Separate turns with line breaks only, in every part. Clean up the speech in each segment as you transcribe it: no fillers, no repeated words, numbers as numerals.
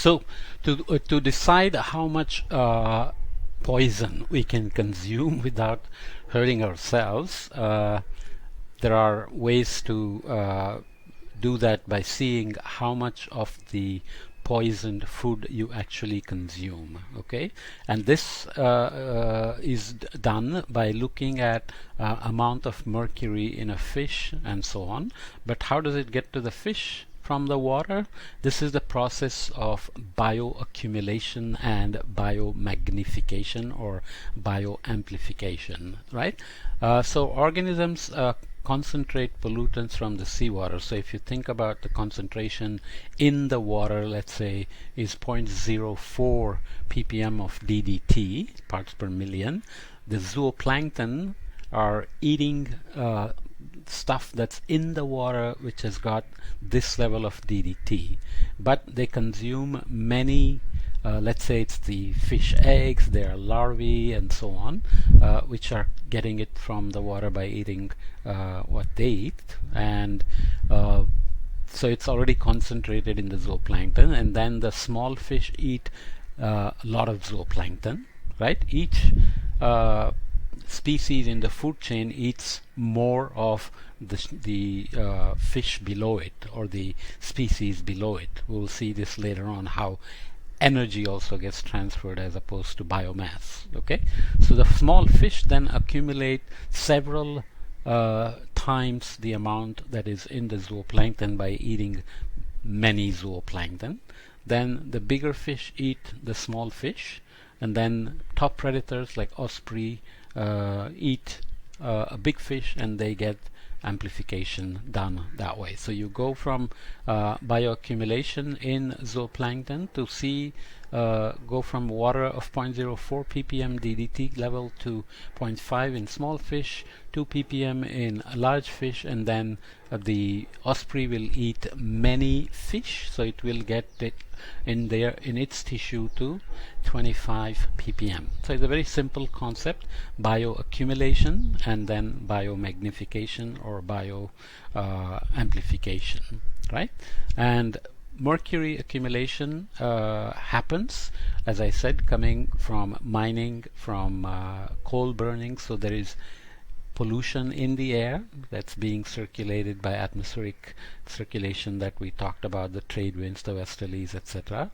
So to decide how much poison we can consume without hurting ourselves, there are ways to do that by seeing how much of the poisoned food you actually consume. Okay, and this is done by looking at amount of mercury in a fish and so on. But how does it get to the fish from the water? This is the process of bioaccumulation and biomagnification or bioamplification, right? So organisms concentrate pollutants from the seawater. So if you think about the concentration in the water, let's say is 0.04 ppm of DDT, parts per million, the zooplankton are eating stuff that's in the water which has got this level of DDT, but they consume many let's say it's the fish eggs, their larvae and so on, which are getting it from the water by eating what they eat, and so it's already concentrated in the zooplankton, and then the small fish eat a lot of zooplankton, right? Each species in the food chain eats more of the fish below it, or the species below it. We'll see this later on, how energy also gets transferred as opposed to biomass. Okay, so the small fish then accumulate several times the amount that is in the zooplankton by eating many zooplankton. Then the bigger fish eat the small fish, and then top predators like osprey eat a big fish, and they get amplification done that way. So you go from bioaccumulation in zooplankton to see go from water of 0.04 ppm DDT level to 0.5 in small fish, 2 ppm in large fish, and then the osprey will eat many fish, so it will get it in there in its tissue to 25 ppm. So it's a very simple concept: bioaccumulation and then biomagnification or bioamplification, right? And mercury accumulation happens, as I said, coming from mining, from coal burning. So there is pollution in the air that's being circulated by atmospheric circulation that we talked about, the trade winds, the westerlies, etc.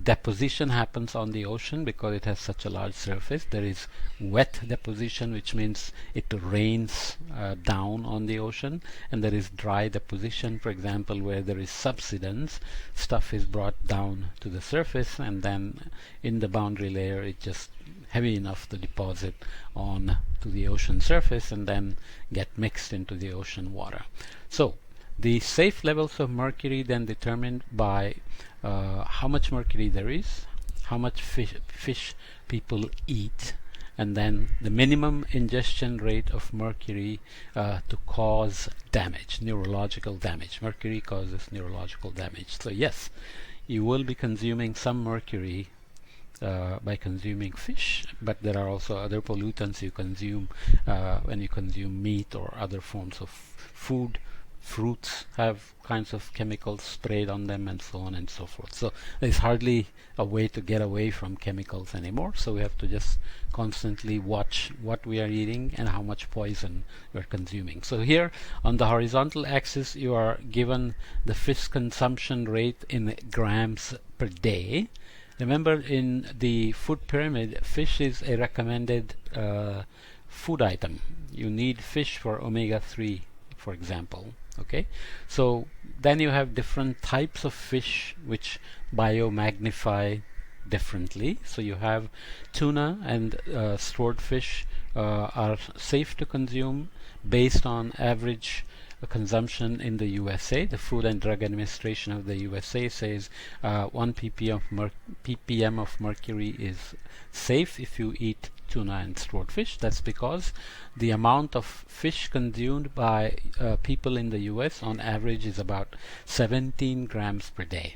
Deposition happens on the ocean because it has such a large surface. There is wet deposition, which means it rains down on the ocean, and there is dry deposition, for example, where there is subsidence. Stuff is brought down to the surface, and then in the boundary layer it's just heavy enough to deposit on to the ocean surface and then get mixed into the ocean water. So the safe levels of mercury then determined by how much mercury there is, how much fish people eat, and then the minimum ingestion rate of mercury to cause damage, neurological damage. Mercury causes neurological damage. So yes, you will be consuming some mercury by consuming fish, but there are also other pollutants you consume when you consume meat or other forms of food. Fruits have kinds of chemicals sprayed on them and so on and so forth. So there's hardly a way to get away from chemicals anymore. So we have to just constantly watch what we are eating and how much poison we're consuming. So here on the horizontal axis you are given the fish consumption rate in grams per day. Remember, in the food pyramid, fish is a recommended food item. You need fish for omega-3, for example. Okay, so then you have different types of fish which biomagnify differently. So you have tuna and swordfish are safe to consume based on average consumption in the USA. The Food and Drug Administration of the USA says 1 ppm of mercury is safe if you eat tuna and swordfish. That's because the amount of fish consumed by people in the US on average is about 17 grams per day.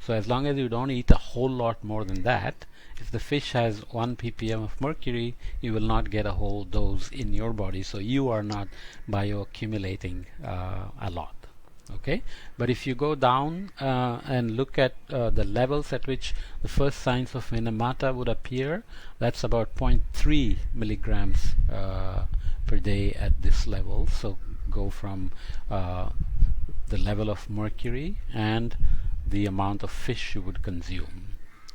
So as long as you don't eat a whole lot more than that, if the fish has 1 ppm of mercury, you will not get a whole dose in your body, so you are not bioaccumulating a lot. Okay, but if you go down and look at the levels at which the first signs of Minamata would appear, that's about 0.3 milligrams per day at this level. So go from the level of mercury and the amount of fish you would consume.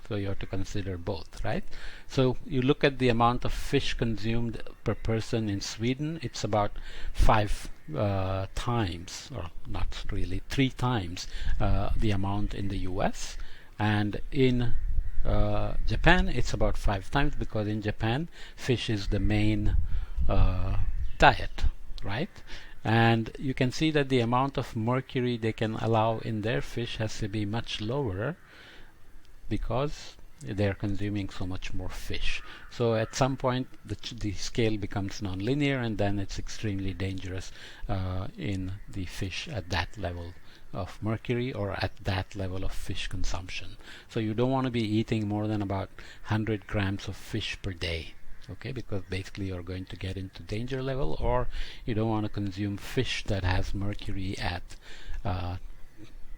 So you have to consider both, right? So you look at the amount of fish consumed per person in Sweden, it's about 5 times, or not really, 3 times the amount in the US. And in Japan, it's about 5 times, because in Japan, fish is the main diet, right? And you can see that the amount of mercury they can allow in their fish has to be much lower, because they're consuming so much more fish. So at some point the scale becomes non-linear, and then it's extremely dangerous in the fish at that level of mercury, or at that level of fish consumption. So you don't want to be eating more than about 100 grams of fish per day. Okay, because basically you're going to get into danger level, or you don't want to consume fish that has mercury at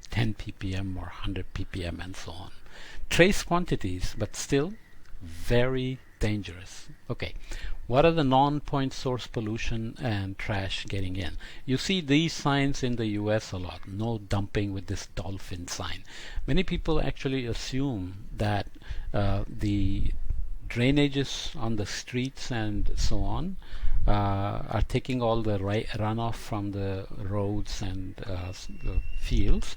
10 ppm or 100 ppm and so on. Trace quantities, but still very dangerous. Okay, what are the non-point source pollution and trash getting in? You see these signs in the US a lot. No dumping with this dolphin sign. Many people actually assume that the drainages on the streets and so on are taking all the runoff from the roads and the fields.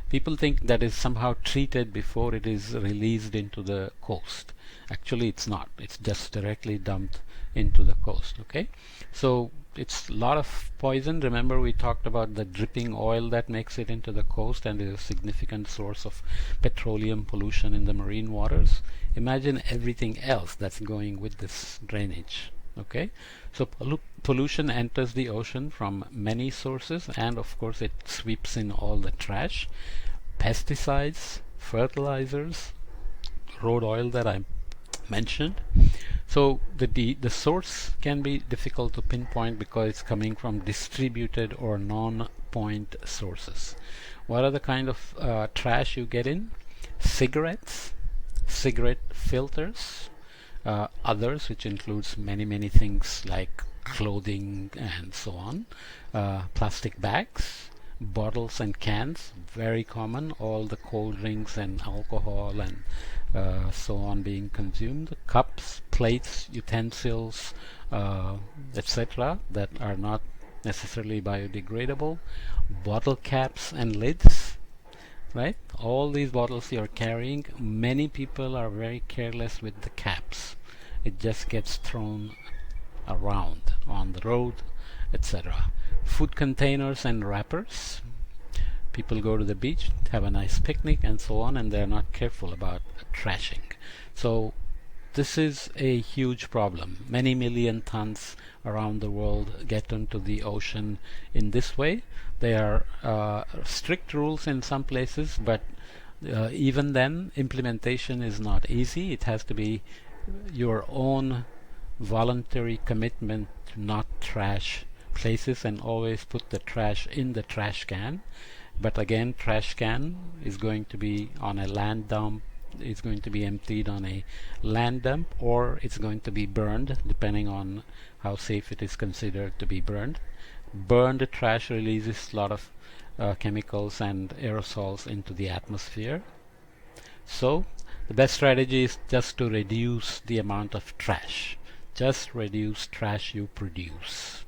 People think that is somehow treated before it is released into the coast. Actually, it's not. It's just directly dumped into the coast. Okay, so it's a lot of poison. Remember, we talked about the dripping oil that makes it into the coast and is a significant source of petroleum pollution in the marine waters. Imagine everything else that's going with this drainage. Okay, so pollution enters the ocean from many sources, and of course it sweeps in all the trash, pesticides, fertilizers, road oil that I mentioned. So the source can be difficult to pinpoint because it's coming from distributed or non-point sources. What are the kind of trash you get in? Cigarettes, cigarette filters, others, which includes many things like clothing and so on, plastic bags, bottles and cans, very common, all the cold drinks and alcohol and so on being consumed, cups, plates, utensils, etc., that are not necessarily biodegradable, bottle caps and lids, right? All these bottles you're carrying, many people are very careless with the caps. It just gets thrown around on the road, etc. Food containers and wrappers. People go to the beach, have a nice picnic and so on, and they're not careful about trashing. So this is a huge problem. Many million tons around the world get into the ocean in this way. There are strict rules in some places, but even then implementation is not easy. It has to be your own voluntary commitment to not trash places and always put the trash in the trash can. But again, trash can is going to be on a land dump, it's going to be emptied on a land dump, or it's going to be burned, depending on how safe it is considered to be burned. Burned trash releases a lot of chemicals and aerosols into the atmosphere. So the best strategy is just to reduce the amount of trash. Just reduce trash you produce.